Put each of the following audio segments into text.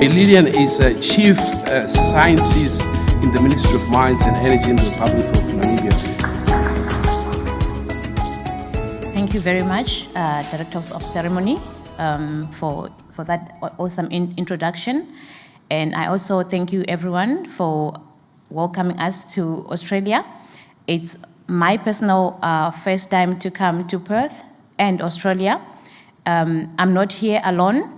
Lilian is a chief scientist in the Ministry of Mines and Energy in the Republic of Namibia. Thank you very much, Directors of Ceremony, for that awesome introduction. And I also thank you everyone for welcoming us to Australia. It's my personal first time to come to Perth and Australia. I'm not here alone.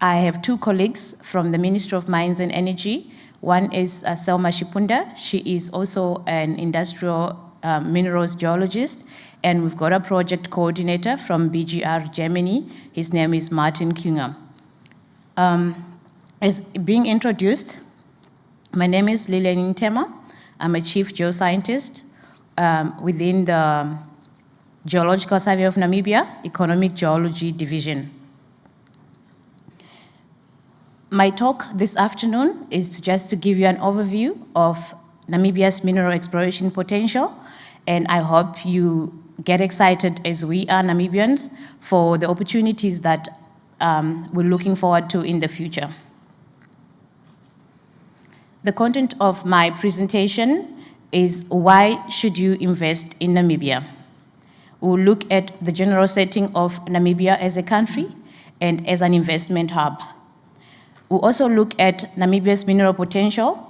I have two colleagues from the Ministry of Mines and Energy. One is Selma Shipunda. She is also an industrial minerals geologist. And we've got a project coordinator from BGR Germany. His name is Martin Künger. As being introduced, my name is Lilian Ntema. I'm a chief geoscientist within the Geological Survey of Namibia, Economic Geology Division. My talk this afternoon is just to give you an overview of Namibia's mineral exploration potential, and I hope you get excited as we are Namibians for the opportunities that we're looking forward to in the future. The content of my presentation is why should you invest in Namibia? We'll look at the general setting of Namibia as a country and as an investment hub. We'll also look at Namibia's mineral potential.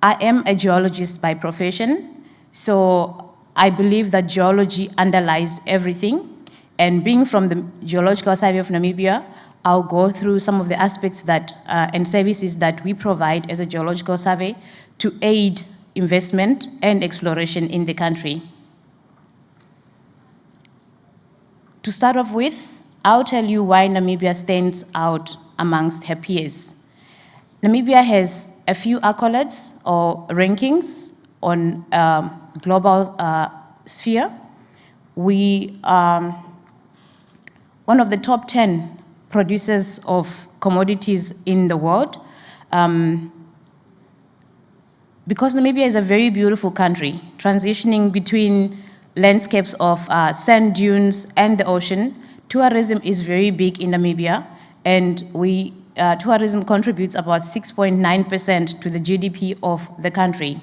I am a geologist by profession, so I believe that geology underlies everything. And being from the Geological Survey of Namibia, I'll go through some of the aspects that and services that we provide as a geological survey to aid investment and exploration in the country. To start off with, I'll tell you why Namibia stands out amongst her peers. Namibia has a few accolades or rankings on global sphere. We are one of the top 10 producers of commodities in the world. Because Namibia is a very beautiful country, transitioning between landscapes of sand dunes and the ocean, tourism is very big in Namibia, and tourism contributes about 6.9% to the GDP of the country.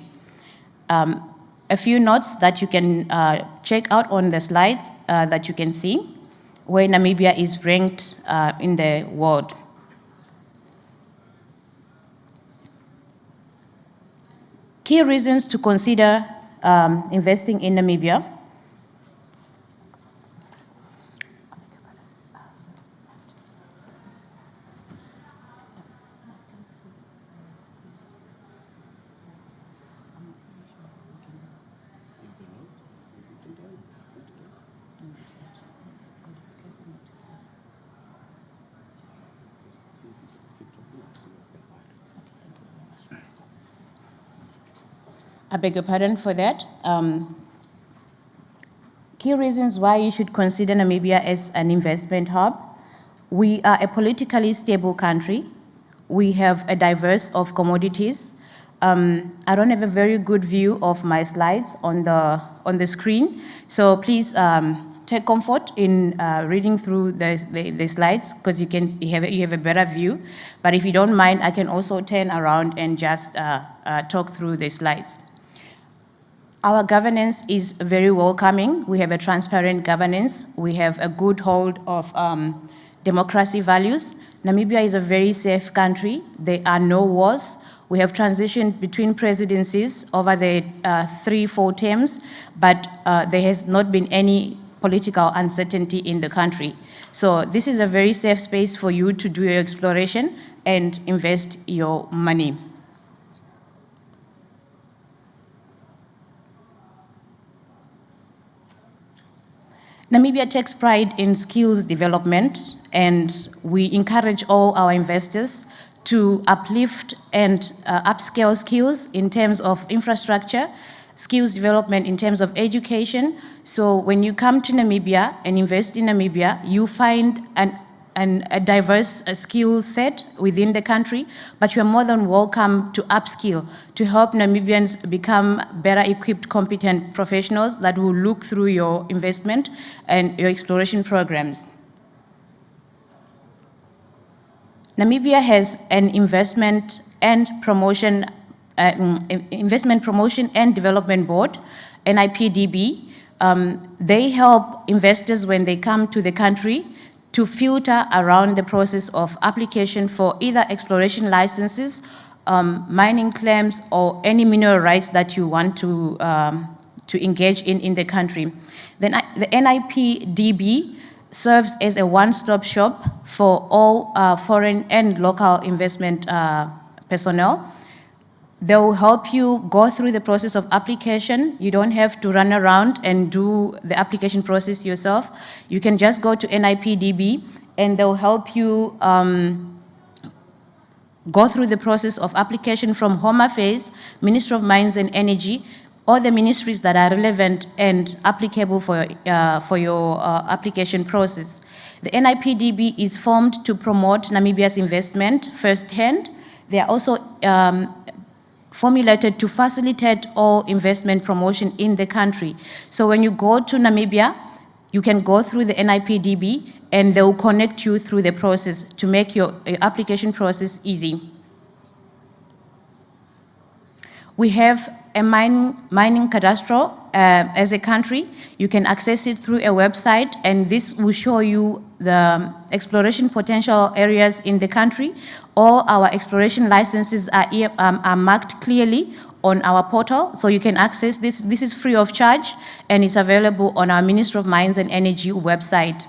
A few notes that you can check out on the slides that you can see, where Namibia is ranked in the world. Key reasons to consider investing in Namibia. I beg your pardon for that. Key reasons why you should consider Namibia as an investment hub. We are a politically stable country. We have a diverse of commodities. I don't have a very good view of my slides on the screen, so please take comfort in reading through the slides, because you have a better view. But if you don't mind, I can also turn around and just talk through the slides. Our governance is very welcoming. We have a transparent governance. We have a good hold of democracy values. Namibia is a very safe country. There are no wars. We have transitioned between presidencies over the 3-4 terms, but there has not been any political uncertainty in the country. So this is a very safe space for you to do your exploration and invest your money. Namibia takes pride in skills development, and we encourage all our investors to uplift and upscale skills in terms of infrastructure, skills development in terms of education. So when you come to Namibia and invest in Namibia, you find a diverse skill set within the country, but you're more than welcome to upskill, to help Namibians become better equipped, competent professionals that will look through your investment and your exploration programs. Namibia has an investment promotion and development board, NIPDB. They help investors when they come to the country to filter around the process of application for either exploration licenses, mining claims, or any mineral rights that you want to engage in the country. Then the NIPDB serves as a one-stop shop for all foreign and local investment personnel. They will help you go through the process of application. You don't have to run around and do the application process yourself. You can just go to NIPDB and they'll help you go through the process of application from Home Affairs, Ministry of Mines and Energy, all the ministries that are relevant and applicable for your application process. The NIPDB is formed to promote Namibia's investment firsthand. They are also formulated to facilitate all investment promotion in the country. So when you go to Namibia, you can go through the NIPDB and they will connect you through the process to make your application process easy. We have a mining cadastral as a country. You can access it through a website, and this will show you the exploration potential areas in the country. All our exploration licenses are marked clearly on our portal, so you can access this. This is free of charge, and it's available on our Ministry of Mines and Energy website.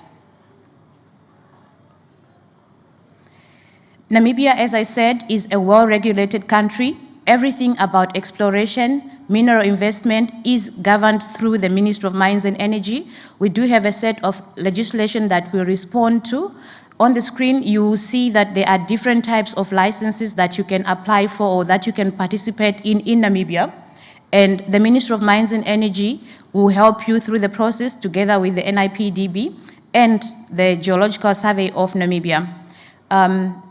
Namibia, as I said, is a well-regulated country. Everything about exploration, mineral investment is governed through the Ministry of Mines and Energy. We do have a set of legislation that we respond to. On the screen, you will see that there are different types of licenses that you can apply for or that you can participate in Namibia. And the Ministry of Mines and Energy will help you through the process together with the NIPDB and the Geological Survey of Namibia.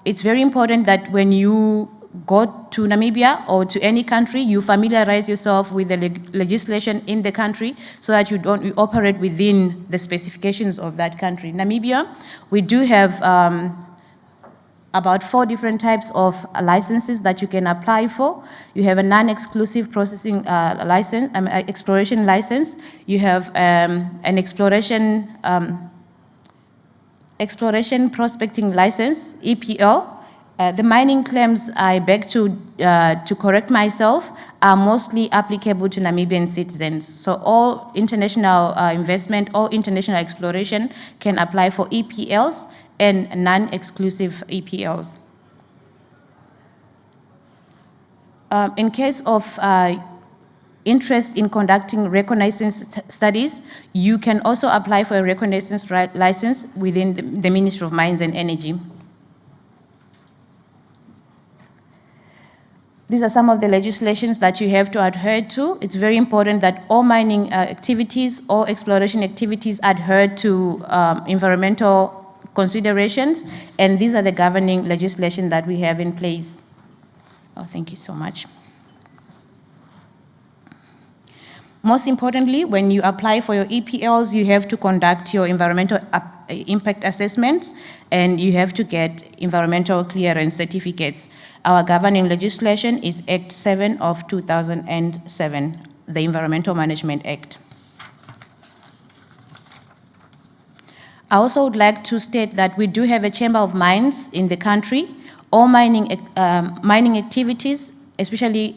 It's very important that when you go to Namibia or to any country, you familiarize yourself with the legislation in the country so that you operate within the specifications of that country. Namibia, we do have about 4 different types of licenses that you can apply for. You have a non-exclusive processing license, exploration license. You have an exploration prospecting license, EPL. The mining claims, I beg to correct myself, are mostly applicable to Namibian citizens. So all international investment or international exploration can apply for EPLs and non-exclusive EPLs. In case of interest in conducting reconnaissance studies, you can also apply for a reconnaissance license within the Ministry of Mines and Energy. These are some of the legislations that you have to adhere to. It's very important that all mining activities, all exploration activities adhere to environmental considerations, and these are the governing legislation that we have in place. Oh, thank you so much. Most importantly, when you apply for your EPLs, you have to conduct your environmental impact assessments, and you have to get environmental clearance certificates. Our governing legislation is Act 7 of 2007, the Environmental Management Act. I also would like to state that we do have a Chamber of Mines in the country. All mining activities, especially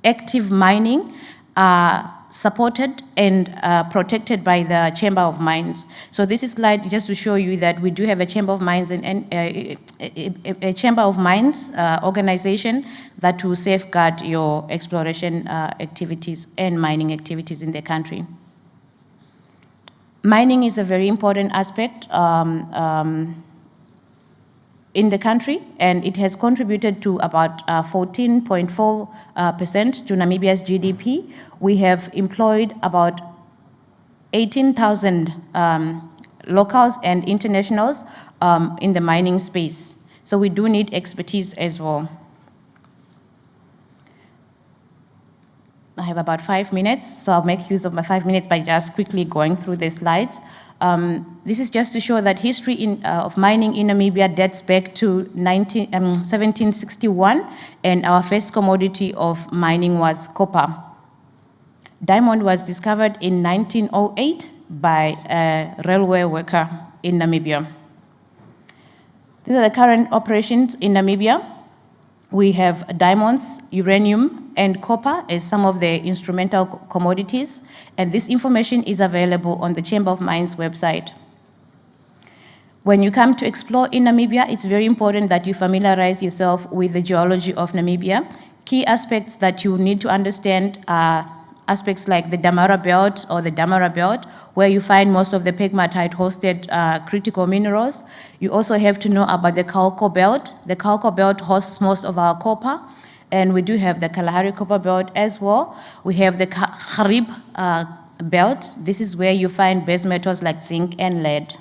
active mining, are supported and protected by the Chamber of Mines. So this is slide just to show you that we do have a Chamber of Mines and a Chamber of Mines organization that will safeguard your exploration activities and mining activities in the country. Mining is a very important aspect in the country, and it has contributed to about 14.4% to Namibia's GDP. We have employed about 18,000 locals and internationals in the mining space. So we do need expertise as well. I have about 5 minutes, so I'll make use of my 5 minutes by just quickly going through the slides. This is just to show that history of mining in Namibia dates back to 1761, and our first commodity of mining was copper. Diamond was discovered in 1908 by a railway worker in Namibia. These are the current operations in Namibia. We have diamonds, uranium, and copper as some of the instrumental commodities, and this information is available on the Chamber of Mines website. When you come to explore in Namibia, it's very important that you familiarize yourself with the geology of Namibia. Key aspects that you need to understand are aspects like the Damara Belt or the Damara Belt, where you find most of the pegmatite-hosted critical minerals. You also have to know about the Kaoko Belt. The Kaoko Belt hosts most of our copper, and we do have the Kalahari Copper Belt as well. We have the Kharib Belt. This is where you find base metals like zinc and lead.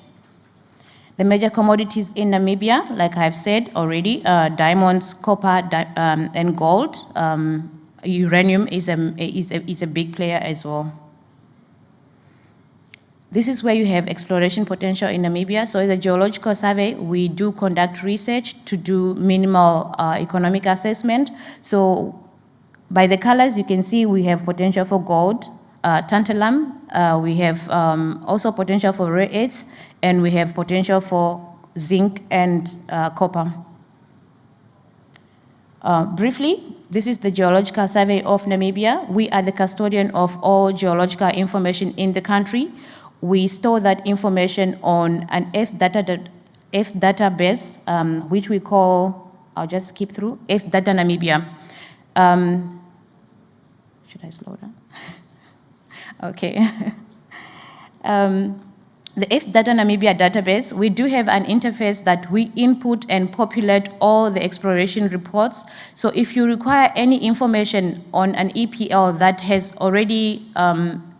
The major commodities in Namibia, like I've said already, diamonds, copper, and gold. Uranium is a big player as well. This is where you have exploration potential in Namibia. So in the Geological Survey, we do conduct research to do minimal economic assessment. So by the colors, you can see we have potential for gold, tantalum, we have also potential for rare earth, and we have potential for zinc and copper. Briefly, this is the Geological Survey of Namibia. We are the custodian of all geological information in the country. We store that information on an F database, which we call, I'll just skip through, F Data Namibia. Should I slow down? Okay. The F Data Namibia database, we do have an interface that we input and populate all the exploration reports. So if you require any information on an EPL that has already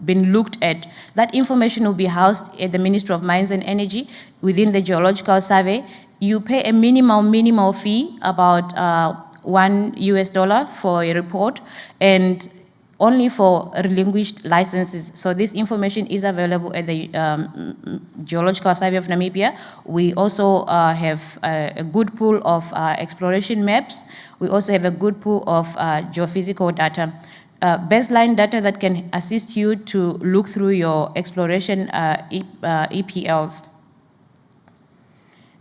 been looked at, that information will be housed at the Ministry of Mines and Energy within the Geological Survey. You pay a minimal fee, about $1 for a report, and only for relinquished licenses. So this information is available at the Geological Survey of Namibia. We also have a good pool of exploration maps. We also have a good pool of geophysical data. Baseline data that can assist you to look through your exploration EPLs.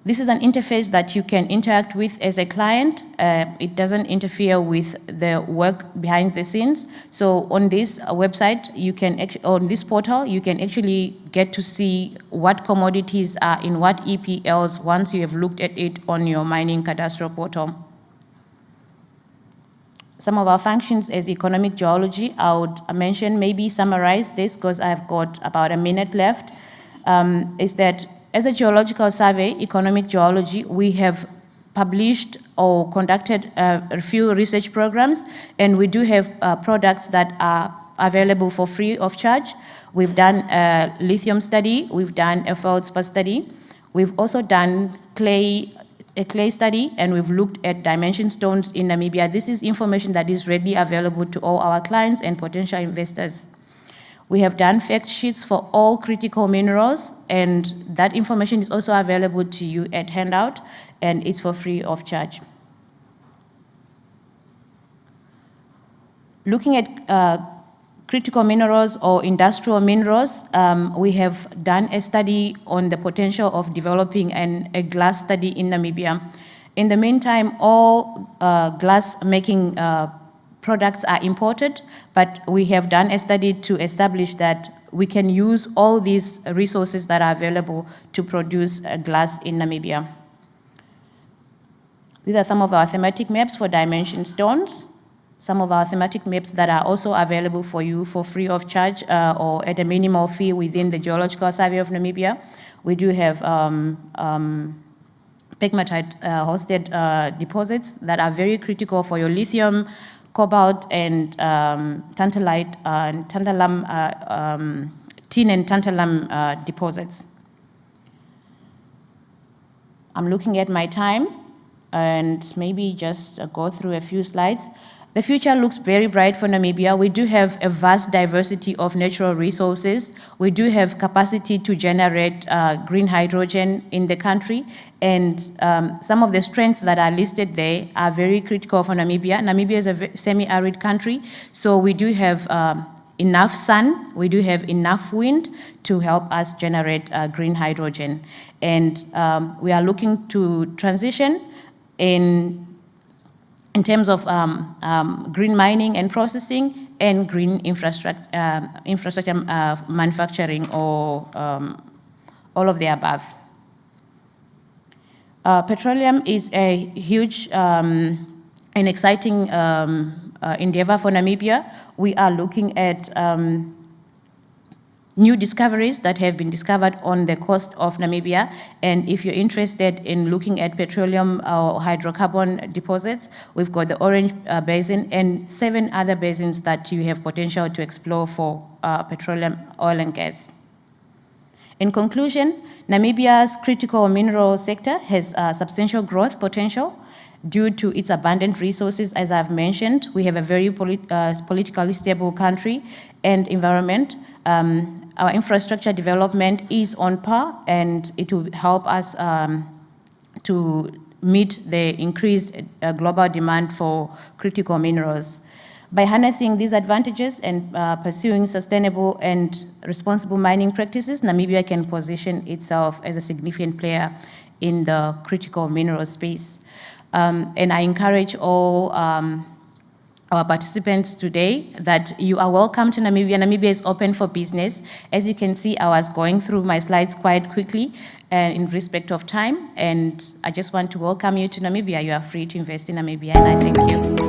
This is an interface that you can interact with as a client. It doesn't interfere with the work behind the scenes. So on this website, you can on this portal, you can actually get to see what commodities are in what EPLs once you have looked at it on your mining cadastral portal. Some of our functions as economic geology, I would mention, maybe summarize this because I've got about a minute left, is that as a geological survey, economic geology, we have published or conducted a few research programs, and we do have products that are available for free of charge. We've done a lithium study, we've done a feldspar study, we've also done a clay study, and we've looked at dimension stones in Namibia. This is information that is readily available to all our clients and potential investors. We have done fact sheets for all critical minerals, and that information is also available to you at handout, and it's for free of charge. Looking at critical minerals or industrial minerals, we have done a study on the potential of developing a glass study in Namibia. In the meantime, all glass-making products are imported, but we have done a study to establish that we can use all these resources that are available to produce glass in Namibia. These are some of our thematic maps for dimension stones, some of our thematic maps that are also available for you for free of charge or at a minimal fee within the Geological Survey of Namibia. We do have pegmatite-hosted deposits that are very critical for your lithium, cobalt, and tantalite, and tantalum, tin and tantalum deposits. I'm looking at my time, and maybe just go through a few slides. The future looks very bright for Namibia. We do have a vast diversity of natural resources. We do have capacity to generate green hydrogen in the country. And some of the strengths that are listed there are very critical for Namibia. Namibia is a semi-arid country, so we do have enough sun, we do have enough wind to help us generate green hydrogen. And we are looking to transition in terms of green mining and processing and green infrastructure manufacturing, or all of the above. Petroleum is a huge and exciting endeavor for Namibia. We are looking at new discoveries that have been discovered on the coast of Namibia. And if you're interested in looking at petroleum or hydrocarbon deposits, we've got the Orange Basin and 7 other basins that you have potential to explore for petroleum, oil and gas. In conclusion, Namibia's critical mineral sector has substantial growth potential due to its abundant resources. As I've mentioned, we have a very politically stable country and environment. Our infrastructure development is on par, and it will help us to meet the increased global demand for critical minerals. By harnessing these advantages and pursuing sustainable and responsible mining practices, Namibia can position itself as a significant player in the critical mineral space. And I encourage all our participants today that you are welcome to Namibia. Namibia is open for business. As you can see, I was going through my slides quite quickly in respect of time, and I just want to welcome you to Namibia. You are free to invest in Namibia, and I thank you.